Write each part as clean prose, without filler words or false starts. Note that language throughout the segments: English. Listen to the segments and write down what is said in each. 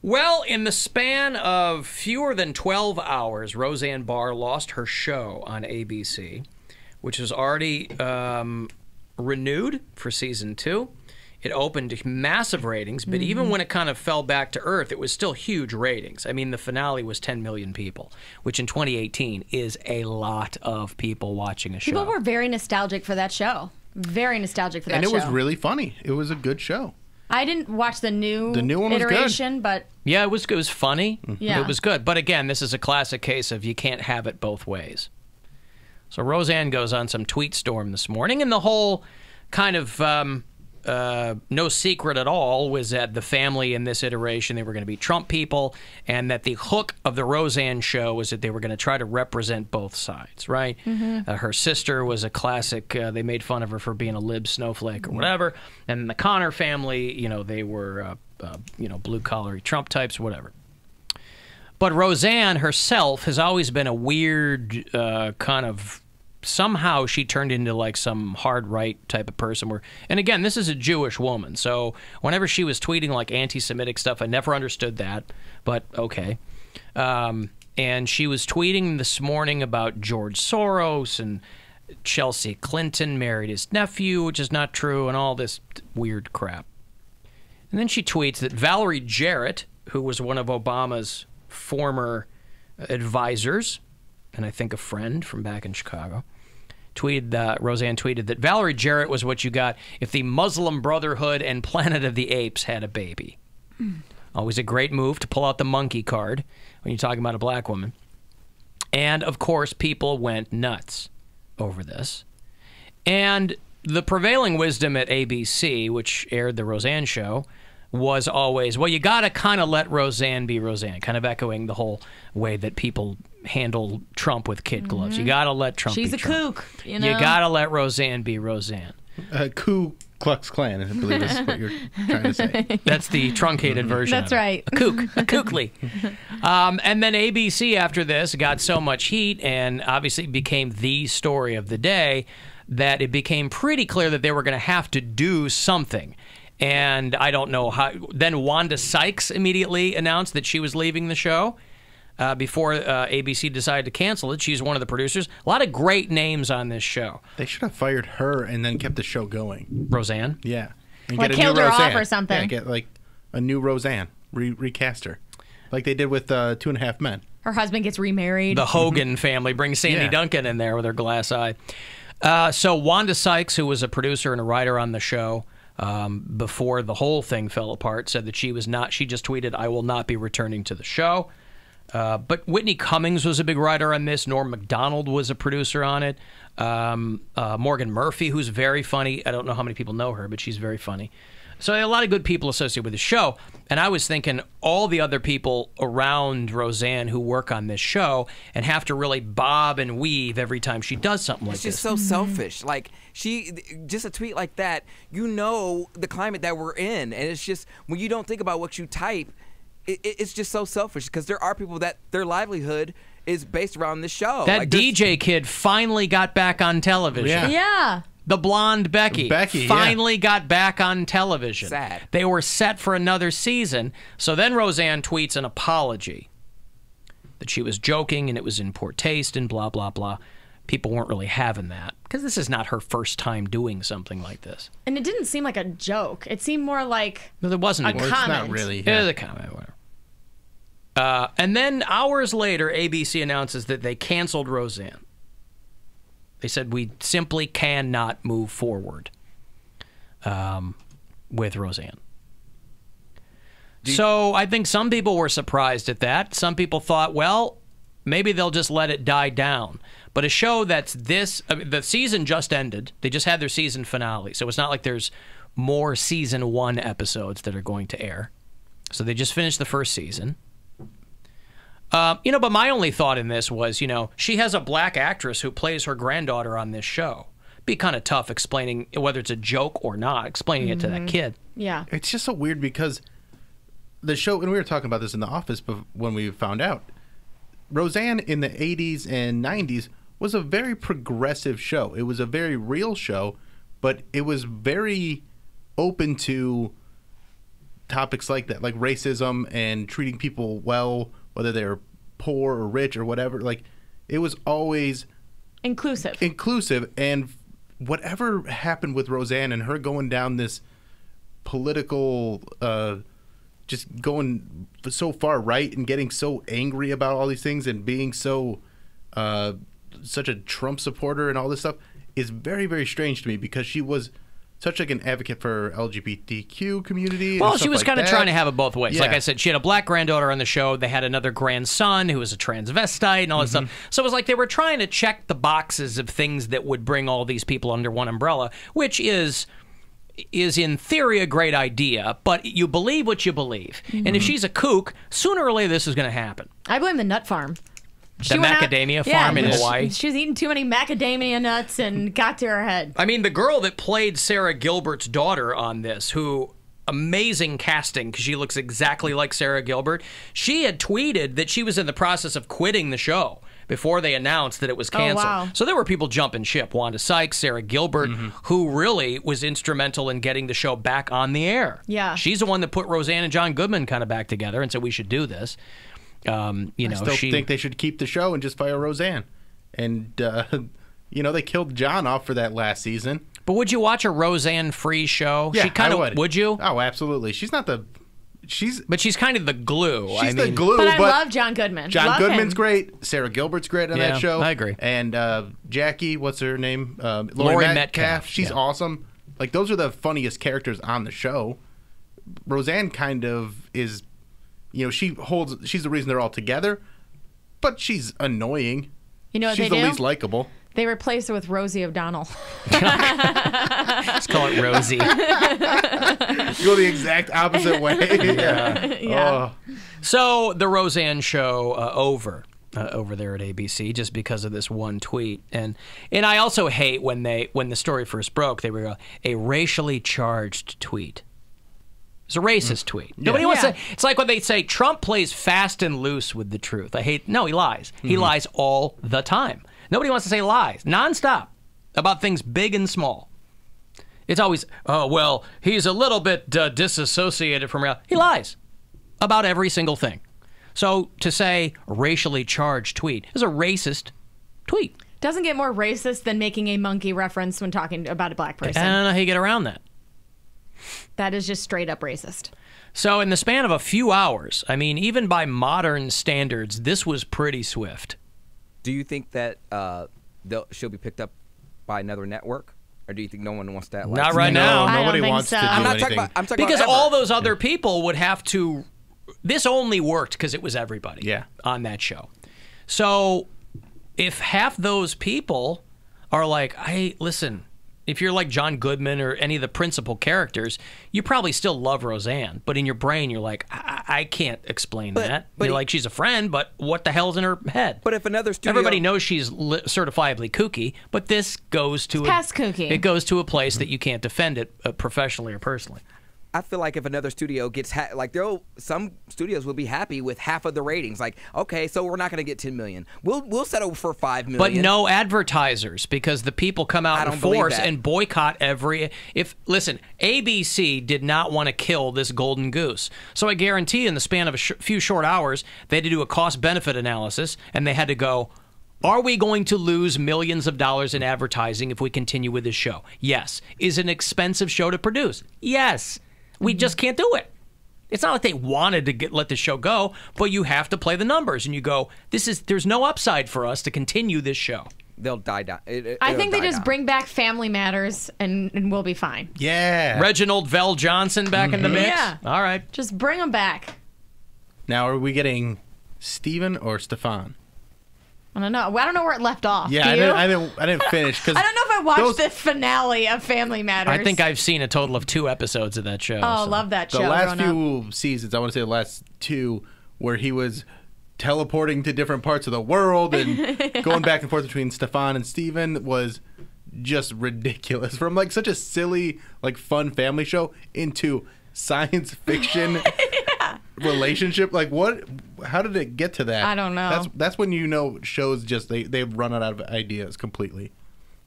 Well, in the span of fewer than 12 hours, Roseanne Barr lost her show on ABC, which was already renewed for season 2. It opened to massive ratings, but even when it kind of fell back to earth, it was still huge ratings. I mean, the finale was 10 million people, which in 2018 is a lot of people watching a show. People were very nostalgic for that show. Very nostalgic for that show. And it was really funny. It was a good show. I didn't watch the new one iteration, but yeah, it was funny. Yeah. It was good. But again, this is a classic case of you can't have it both ways. So Roseanne goes on some tweet storm this morning, and the whole kind of no secret at all was that the family in this iteration, they were going to be Trump people, and that the hook of the Roseanne show was that they were going to try to represent both sides, right? Her sister was a classic, they made fun of her for being a lib snowflake or whatever, and the Connor family, you know, they were, blue-collar Trump types, whatever. But Roseanne herself has always been a weird kind of, somehow she turned into like some hard right type of person where, and again, this is a Jewish woman, so whenever she was tweeting like anti-Semitic stuff, I never understood that, but okay. And she was tweeting this morning about George Soros and Chelsea Clinton married his nephew, which is not true, and all this weird crap. And then she tweets that Valerie Jarrett, who was one of Obama's former advisors, and I think a friend from back in Chicago, Roseanne tweeted that Valerie Jarrett was what you got if the Muslim Brotherhood and Planet of the Apes had a baby. Always a great move to pull out the monkey card when you're talking about a black woman. And, of course, people went nuts over this. And the prevailing wisdom at ABC, which aired the Roseanne show, was always, well, you got to kind of let Roseanne be Roseanne, kind of echoing the whole way that people handle Trump with kid gloves. You got to let Trump be Trump. She's a kook, you know? You got to let Roseanne be Roseanne. Ku Klux Klan, I believe is what you're trying to say. That's the truncated version. That's right. A kook, a kookly. And then ABC after this got so much heat and obviously became the story of the day that it became pretty clear that they were going to have to do something. And I don't know how. Then Wanda Sykes immediately announced that she was leaving the show before ABC decided to cancel it. She's one of the producers. A lot of great names on this show. They should have fired her and then kept the show going. Roseanne? Yeah. And like get a killed new her Roseanne. off or something. Yeah, get like a new Roseanne. Recast her. Like they did with 2.5 Men. Her husband gets remarried. The Hogan family brings Sandy Duncan in there with her glass eye. So Wanda Sykes, who was a producer and a writer on the show, before the whole thing fell apart, said that she was not, she just tweeted, "I will not be returning to the show." But Whitney Cummings was a big writer on this. Norm Macdonald was a producer on it. Morgan Murphy, who's very funny. I don't know how many people know her, but she's very funny. So a lot of good people associated with the show. And I was thinking all the other people around Roseanne who work on this show and have to really bob and weave every time she does something like this. It's just so selfish. Like, just a tweet like that, you know the climate that we're in. And it's just, when you don't think about what you type, it's just so selfish because there are people that their livelihood is based around this show. That like, DJ kid finally got back on television. Yeah. The blonde Becky finally got back on television. Sad. They were set for another season. So then Roseanne tweets an apology that she was joking and it was in poor taste and blah, blah, blah. People weren't really having that because this is not her first time doing something like this. And it didn't seem like a joke. It seemed more like No, there wasn't a a comment. It's not really. It was a comment, whatever. And then hours later, ABC announces that they canceled Roseanne. They said, we simply cannot move forward with Roseanne. So I think some people were surprised at that. Some people thought, well, maybe they'll just let it die down. But a show that's this, I mean, the season just ended. They just had their season finale. So it's not like there's more season 1 episodes that are going to air. So they just finished the first season. But my only thought in this was, she has a black actress who plays her granddaughter on this show. Be kind of tough explaining whether it's a joke or not, explaining it to that kid. Yeah. It's just so weird because the show, and we were talking about this in the office when we found out, Roseanne in the 80s and 90s was a very progressive show. It was a very real show, but it was very open to topics like that, like racism and treating people well, whether they're poor or rich or whatever. Like, it was always Inclusive. And whatever happened with Roseanne and her going down this political, just going so far right and getting so angry about all these things and being so such a Trump supporter and all this stuff is very, very strange to me, because she was such like an advocate for LGBTQ community. Well, and she stuff was like kind of that. trying to have it both ways. Yeah. Like I said, she had a black granddaughter on the show. They had another grandson who was a transvestite and all that stuff. So it was like they were trying to check the boxes of things that would bring all these people under one umbrella, which is in theory a great idea, but you believe what you believe. And if she's a kook, sooner or later this is going to happen. I blame the nut farm. The macadamia farm in Hawaii. She was eating too many macadamia nuts and got to her head. I mean, the girl that played Sarah Gilbert's daughter on this, who amazing casting because she looks exactly like Sarah Gilbert. She had tweeted that she was in the process of quitting the show before they announced that it was canceled. wow. So there were people jumping ship. Wanda Sykes, Sarah Gilbert, who really was instrumental in getting the show back on the air. Yeah. She's the one that put Roseanne and John Goodman kind of back together and said we should do this. I still think they should keep the show and just fire Roseanne. And, they killed John off for that last season. But would you watch a Roseanne-free show? Yeah, she kind I of would you? Oh, absolutely. She's not the... But she's kind of the glue. She's the glue, But I love John Goodman. John Love Goodman's him. great. Sarah Gilbert's great on Yeah, that show. I agree. And Jackie, what's her name? Laurie Metcalf. Metcalf, She's yeah. awesome. Like, those are the funniest characters on the show. Roseanne kind of is, she's the reason they're all together, but she's annoying. You know what she's they the do? least likable. They replaced her with Rosie O'Donnell. Let's call it Rosie. Go the exact opposite way. Yeah. Oh. So the Roseanne show over there at ABC just because of this one tweet, and I also hate when the story first broke, they were a racially charged tweet. It's a racist tweet. Nobody wants to. It's like when they say Trump plays fast and loose with the truth. No, he lies. He lies all the time. Nobody wants to say lies nonstop about things big and small. It's always, oh, well, he's a little bit disassociated from reality. He lies about every single thing. So to say racially charged tweet is a racist tweet. Doesn't get more racist than making a monkey reference when talking about a black person. I don't know how you get around that. That is just straight up racist. So in the span of a few hours, I mean, even by modern standards, this was pretty swift. Do you think that she'll be picked up by another network? Or do you think no one wants that? Not right now. I don't Nobody think wants so. to do I'm not anything. talking about. I'm talking Because about all ever. those other people would have to. This only worked because it was everybody on that show. So if half those people are like, hey, listen, if you're like John Goodman or any of the principal characters, you probably still love Roseanne, but in your brain you're like, I can't explain that. but You're like, she's a friend, but what the hell's in her head? But if another studio, Everybody knows she's certifiably kooky, but this goes to past kooky. It goes to a place that you can't defend it professionally or personally. I feel like if another studio gets some studios will be happy with half of the ratings. Like, okay, so we're not going to get 10 million. We'll settle for 5 million. But no advertisers, because the people come out I in don't believe force that. and boycott listen, ABC did not want to kill this golden goose. So I guarantee in the span of a few short hours, they had to do a cost-benefit analysis, and they had to go, are we going to lose millions of dollars in advertising if we continue with this show? Yes. Is it an expensive show to produce? Yes. We just can't do it. It's not like they wanted to let the show go, but you have to play the numbers, and you go, there's no upside for us to continue this show. They'll die down. I think they just bring back Family Matters and we'll be fine. Yeah. Reginald Vell Johnson back in the mix? Yeah. All right. Just bring them back. Now, are we getting Steven or Stefan? I don't know. I don't know where it left off. Yeah, Do you? I didn't finish because I don't know if I watched the finale of Family Matters. I think I've seen a total of 2 episodes of that show. Oh, so. love that show. the last growing up. few seasons, I want to say the last 2, where he was teleporting to different parts of the world and going back and forth between Stefan and Steven was just ridiculous. From like such a silly, like fun family show into science fiction relationship. Like what? How did it get to that? I don't know. That's when you know shows just they've run out of ideas completely.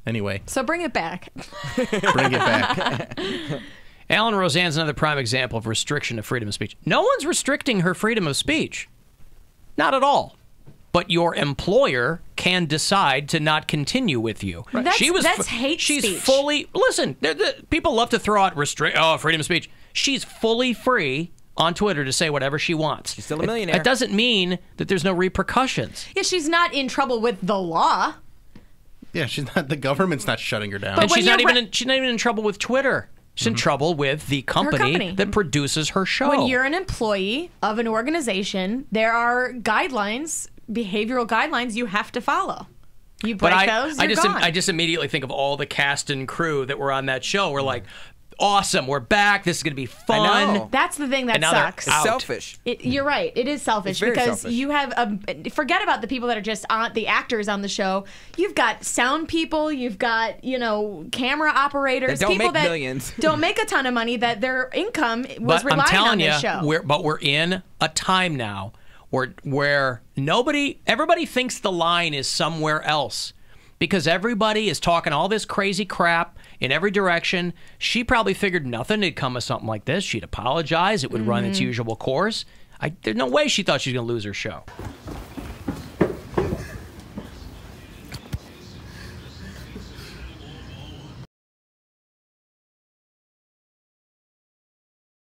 Anyway, So bring it back. bring it back. Alan Roseanne's another prime example of restriction of freedom of speech. No one's restricting her freedom of speech. Not at all. But your employer can decide to not continue with you. Right. That's hate she's speech. Fully, listen, people love to throw out freedom of speech. She's fully free on Twitter to say whatever she wants. She's still a millionaire. It doesn't mean that there's no repercussions. Yeah, she's not in trouble with the law. Yeah, she's not. The government's not shutting her down. But And when she's not you're even in trouble with Twitter. She's in trouble with the company that produces her show. When you're an employee of an organization, there are guidelines, behavioral guidelines you have to follow. You break those, you're gone. I just immediately think of all the cast and crew that were on that show. We're like, awesome, we're back. This is going to be fun. I know. That's the thing that And now they're sucks. out. It's selfish. You're right. It is selfish It's very because selfish. you have forget about the people that are just the actors on the show. You've got sound people. You've got camera operators. That don't people make that millions. don't make a ton of money. That their income was But I'm relying telling on you, this show. we're in a time now where everybody thinks the line is somewhere else because everybody is talking all this crazy crap in every direction. She probably figured nothing would come of something like this. She'd apologize. It would run its usual course. There's no way she thought she was going to lose her show.